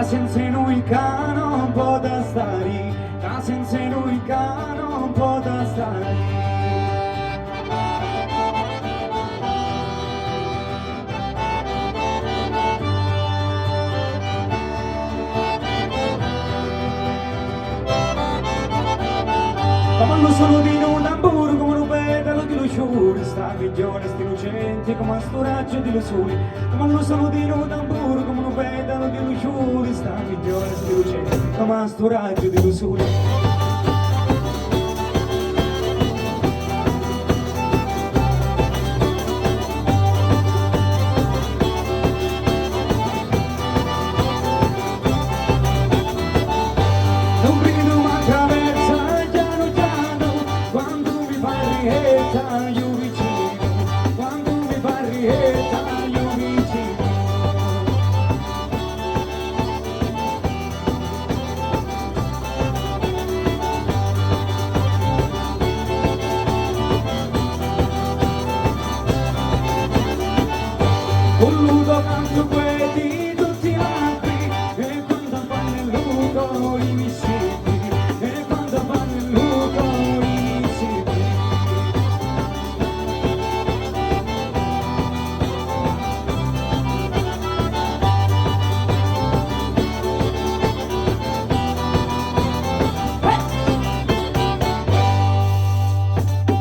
senza noi che non può stare, che senza noi che non può stare. Come lo sono di un tamburo, come un petalo di luciore, sta figghiola, sti lucenti, come sto raggio di lusuri. Come lo sono di un tamburo, come un petalo di luciore, sta figghiola, sti lucenti, come sto raggio di lusuri.